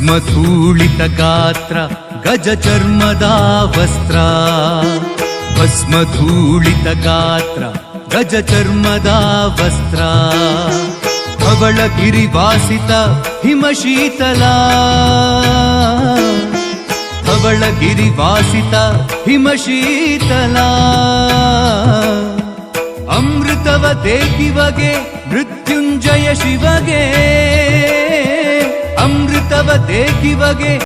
ಭಸ್ಮಧೂಳಿತ ಗಾತ್ರ ಗಜ ಚರ್ಮದ ವಸ್ತ್ರ ಭಸ್ಮಧೂಳಿತ ಗಾತ್ರ ಗಜ ಚರ್ಮದ ವಸ್ತ್ರ ಧವಳಗಿರಿವಾಸಿತ ಹಿಮಶೀತಲ ಧವಳಗಿರಿವಾಸಿತ ಹಿಮಶೀತಲ ಅಮೃತವ ದೇಕಿವಗೆ ಮೃತ್ಯುಂಜಯ ಶಿವಗೆ ಅಮೃತವ ದೇಕಿವಗೆ